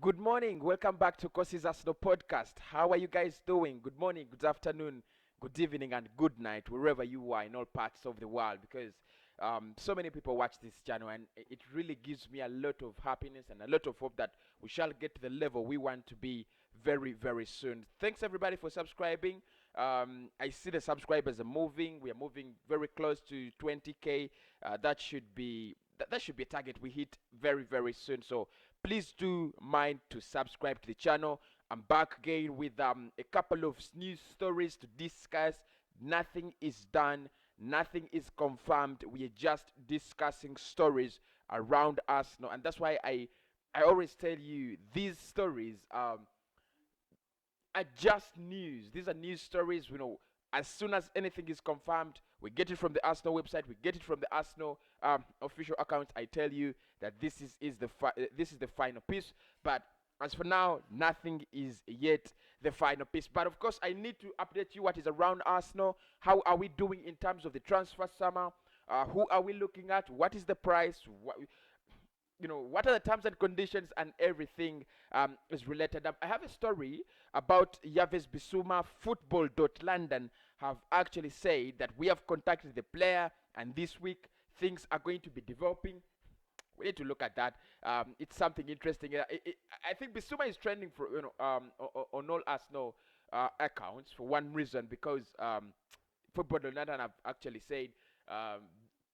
Good morning. Welcome back to Kosi's Arsenal podcast. How are you guys doing? Good morning, good afternoon, good evening, and good night, wherever you are in all parts of the world. Because so many people watch this channel, and it really gives me a lot of happiness and a lot of hope that we shall get to the level we want to be very, very soon. Thanks everybody for subscribing. I see the subscribers are moving. We are moving very close to 20k. That should be a target we hit very, very soon. So please do mind to subscribe to the channel. I'm back again with a couple of news stories to discuss. Nothing is done, nothing is confirmed. We are just discussing stories around us now, and that's why I always tell you these stories are just news. These are news stories. As soon as anything is confirmed, we get it from the Arsenal website. We get it from the Arsenal official account. I tell you that this is the final piece. But as for now, nothing is yet the final piece. But of course, I need to update you what is around Arsenal. How are we doing in terms of the transfer summer? Who are we looking at? What is the price? What are the terms and conditions, and everything is related. I have a story about Yves Bissouma. Football.London have actually said that we have contacted the player, and this week things are going to be developing. We need to look at that. It's something interesting. I think Bissouma is trending for on all Arsenal accounts for one reason, because Football.London have actually said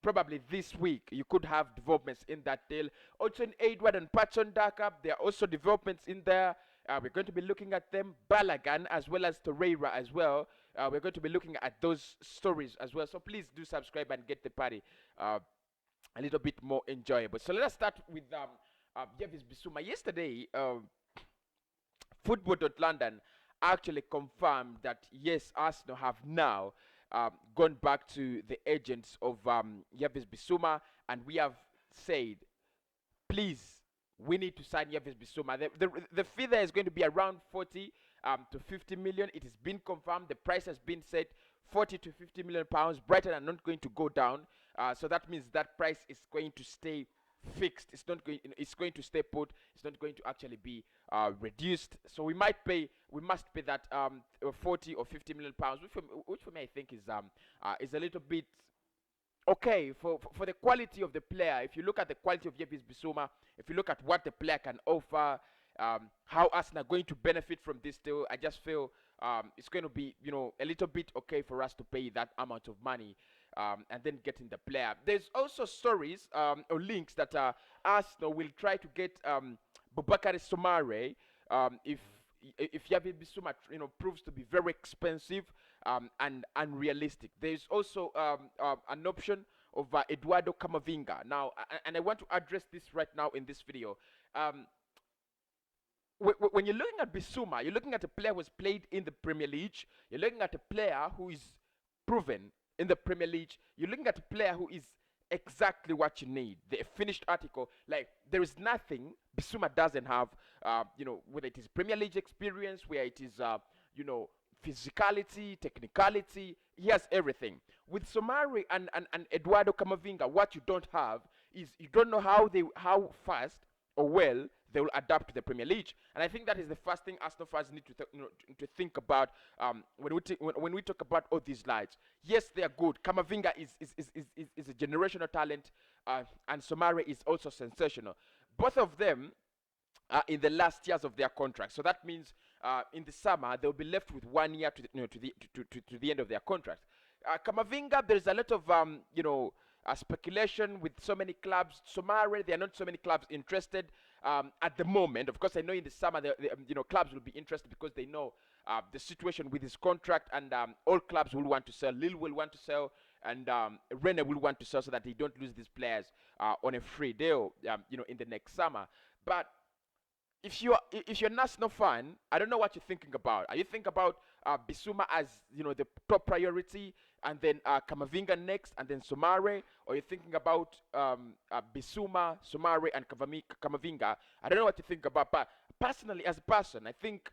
probably this week you could have developments in that deal. Also, Edward and Patson up. There are also developments in there. We're going to be looking at them. Balagan as well as Torreira as well. We're going to be looking at those stories as well. So please do subscribe and get the party a little bit more enjoyable. So let us start with Yves Bissouma. Yesterday, Football.London actually confirmed that yes, Arsenal have now gone back to the agents of Yves Bissouma, and we have said, please, we need to sign Yves Bissouma. The fee there is going to be around 40 to 50 million. It has been confirmed. The price has been set, 40 to 50 million pounds. Brighton are not going to go down, so that means that price is going to stay fixed. It's not going. It's going to stay put. It's not going to actually be reduced. So we must pay that 40 or 50 million pounds, which for me I think is a little bit okay for the quality of the player. If you look at the quality of Yves Bissouma, if you look at what the player can offer, how Arsenal are going to benefit from this deal, I just feel it's going to be a little bit okay for us to pay that amount of money. And then getting the player. There's also stories or links that Arsenal will try to get Soumare if Yves Bissouma proves to be very expensive and unrealistic. There's also an option of Eduardo Camavinga. Now, and I want to address this right now in this video. When you're looking at Bissouma, you're looking at a player who's played in the Premier League. You're looking at a player who is proven in the Premier League. You're looking at a player who is exactly what you need. The finished article. Like, there is nothing Bissouma doesn't have, whether it is Premier League experience, where it is, physicality, technicality. He has everything. With Soumare and Eduardo Camavinga, what you don't have is you don't know how fast or well they will adapt to the Premier League. And I think that is the first thing Arsenal fans need to think about when we talk about all these lads. Yes, they are good. Camavinga is a generational talent, and Soumare is also sensational. Both of them are in the last years of their contract. So that means in the summer they'll be left with 1 year to the end of their contract. Camavinga, there's a lot of speculation with so many clubs. Soumare, there are not so many clubs interested at the moment. Of course, I know in the summer, clubs will be interested because they know the situation with his contract, and all clubs will want to sell. Lille will want to sell, and Rennes will want to sell so that they don't lose these players on a free deal, in the next summer. But if you're an Arsenal fan, I don't know what you're thinking about. Are you thinking about Bissouma as the top priority, and then Camavinga next, and then Soumare, or you're thinking about Bissouma, Soumare, and Camavinga? I don't know what you think about, but personally, as a person, I think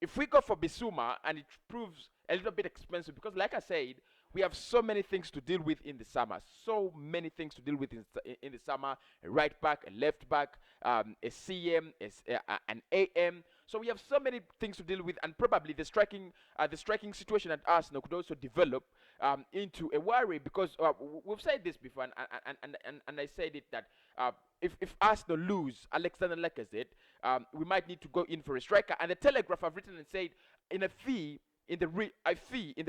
if we go for Bissouma and it proves a little bit expensive, because like I said, we have so many things to deal with in the summer. So many things to deal with in the summer. A right back, a left back, a CM, an AM. So we have so many things to deal with, and probably the striking situation at Arsenal could also develop into a worry, because we've said this before, and I said it that if Arsenal lose Alexander Lacazette, we might need to go in for a striker. And the Telegraph have written and said in a fee in the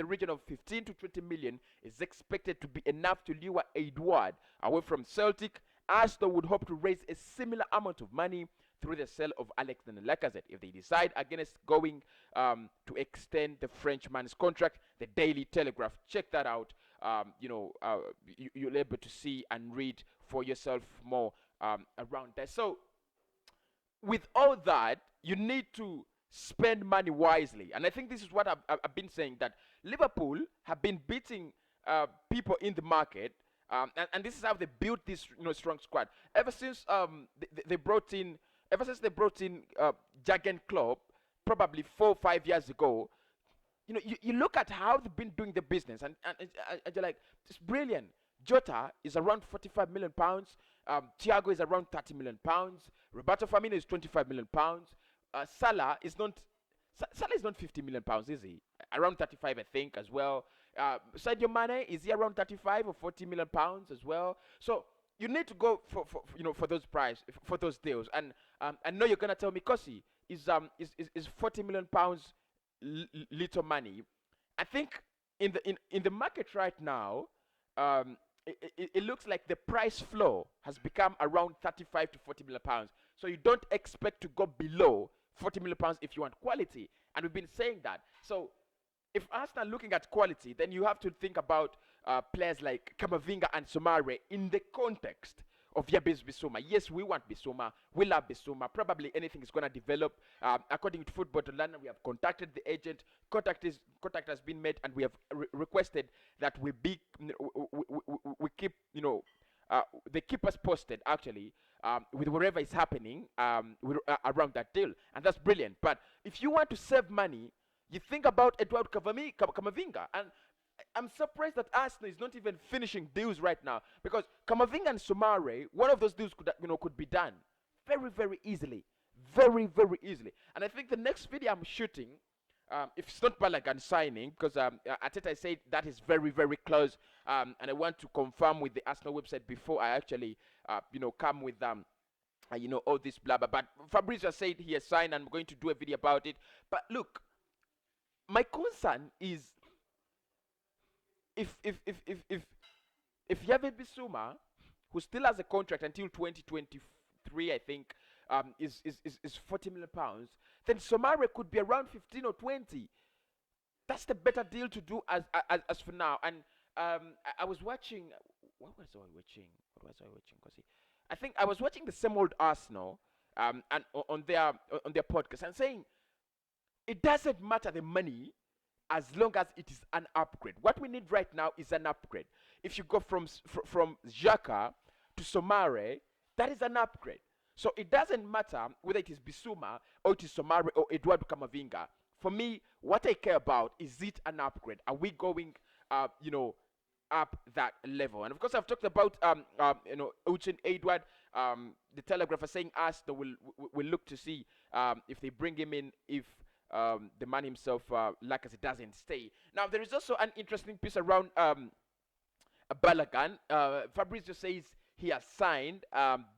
region of 15 to 20 million is expected to be enough to lure Edouard away from Celtic. Arsenal would hope to raise a similar amount of money through the sale of Alexander Lacazette if they decide against going to extend the Frenchman's contract. The Daily Telegraph, check that out. You'll be able to see and read for yourself more around that. So with all that, you need to spend money wisely, and I think this is what I've been saying, that Liverpool have been beating people in the market, and this is how they built this strong squad. Ever since they brought in Jurgen Klopp, probably 4 or 5 years ago. You look at how they've been doing the business, and you're like, it's brilliant. Jota is around 45 million pounds. Thiago is around 30 million pounds. Roberto Firmino is 25 million pounds. Salah is not 50 million pounds, is he? Around 35, I think, as well. Sergio Mane, is he around 35 or 40 million pounds as well? So you need to go for those for those deals. And I know you're gonna tell me, Kosi, is 40 million pounds little money? I think in the market right now, it looks like the price floor has become around 35 to 40 million pounds. So you don't expect to go below 40 million pounds if you want quality. And we've been saying that. So if Arsenal are looking at quality, then you have to think about players like Camavinga and Soumare in the context of Bissouma. Yes, we want Bissouma. We love Bissouma. Probably anything is going to develop. According to Football to London, we have contacted the agent. Contact has been made, and we have requested that we keep, they keep us posted, actually, with whatever is happening around that deal. And that's brilliant. But if you want to save money, you think about Eduardo Camavinga. And I'm surprised that Arsenal is not even finishing deals right now, because Camavinga and Soumare, one of those deals could be done very, very easily. Very, very easily. And I think the next video I'm shooting, if it's not Bellerin signing, because Arteta said that is very, very close, and I want to confirm with the Arsenal website before I actually, come with all this blah blah. But Fabrizio said he has signed, and I'm going to do a video about it. But look, my concern is if Bissouma, who still has a contract until 2023, I think, is 40 million pounds, then Soumare could be around 15 or 20. That's the better deal to do as for now. And I was watching. What was I watching? I think I was watching the same old Arsenal, and on their podcast, and saying it doesn't matter the money, as long as it is an upgrade. What we need right now is an upgrade. If you go from Xhaka to Soumare, that is an upgrade. So it doesn't matter whether it is Bissouma or it is Soumare or Eduardo Camavinga. For me, what I care about is it an upgrade? Are we going, up that level? And of course, I've talked about, Uchen Edouard. The Telegraph are saying Arsenal will look to see if they bring him in, if the man himself, Lacazette, doesn't stay. Now, there is also an interesting piece around Bellerin. Fabrizio says he has signed.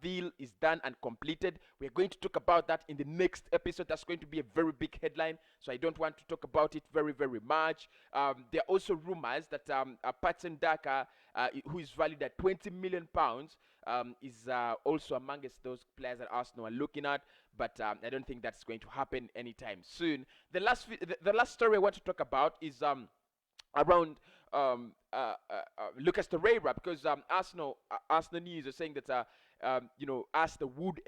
Deal is done and completed. We're going to talk about that in the next episode. That's going to be a very big headline, so I don't want to talk about it very, very much. There are also rumors that Patson, who is valued at 20 million pounds, is also amongst those players that Arsenal are looking at, but I don't think that's going to happen anytime soon. The last story I want to talk about is around Lucas Torreira, because Arsenal news are saying that Arsenal would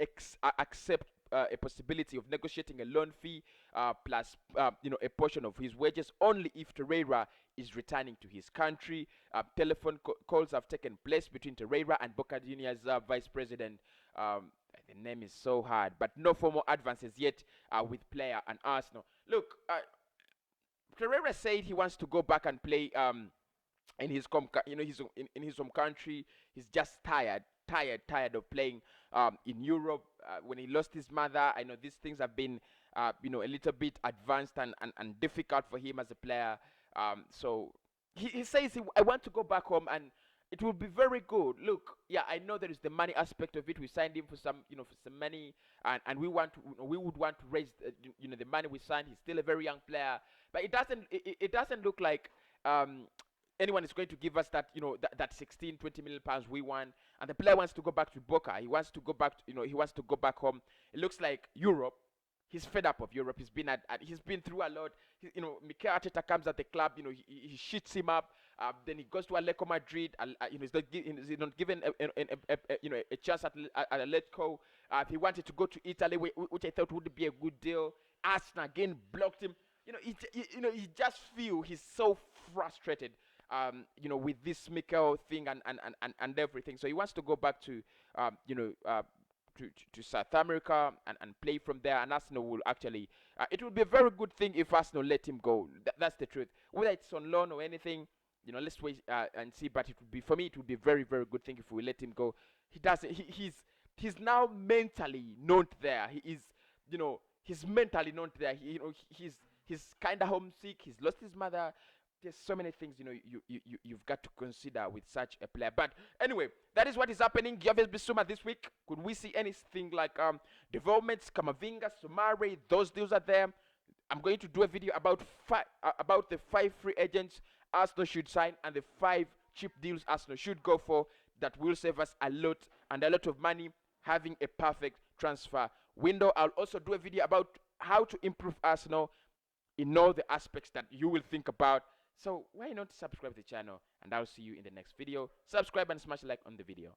accept a possibility of negotiating a loan fee plus a portion of his wages only if Torreira is returning to his country. Telephone calls have taken place between Torreira and Boca Juniors vice president. The name is so hard, but no formal advances yet with player and Arsenal. Look, Torreira said he wants to go back and play in his in his home country. He's just tired of playing in Europe. When he lost his mother, I know these things have been a little bit advanced and difficult for him as a player. So he says I want to go back home, and it will be very good. Look, yeah, I know there is the money aspect of it. We signed him for some, for some money, and we would want to raise, the money we signed. He's still a very young player, but it doesn't look like anyone is going to give us that, that 16, 20 million pounds we want. And the player wants to go back to Boca. He wants to go back, he wants to go back home. It looks like Europe. He's fed up of Europe. He's been he's been through a lot. Mikel Arteta comes at the club. He shits him up. Then he goes to Atletico Madrid. He's not given a chance at Atletico. He wanted to go to Italy, which I thought would be a good deal. Arsenal again blocked him. He just feel he's so frustrated. With this Mikel thing and everything. So he wants to go back to to South America and play from there, and Arsenal will actually it will be a very good thing if Arsenal let him go. That's the truth. Whether it's on loan or anything, let's wait and see. But it would be, for me, it would be a very, very good thing if we let him go. He doesn't. He's now mentally not there. He is, he's mentally not there. He's kind of homesick. He's lost his mother. There's so many things you've got to consider with such a player. But anyway, that is what is happening. Gioves Bissouma this week. Could we see anything like developments? Camavinga, Soumare, those deals are there. I'm going to do a video about the 5 free agents Arsenal should sign and the 5 cheap deals Arsenal should go for. That will save us a lot of money, having a perfect transfer window. I'll also do a video about how to improve Arsenal in all the aspects that you will think about. So why not subscribe to the channel, and I'll see you in the next video. Subscribe and smash a like on the video.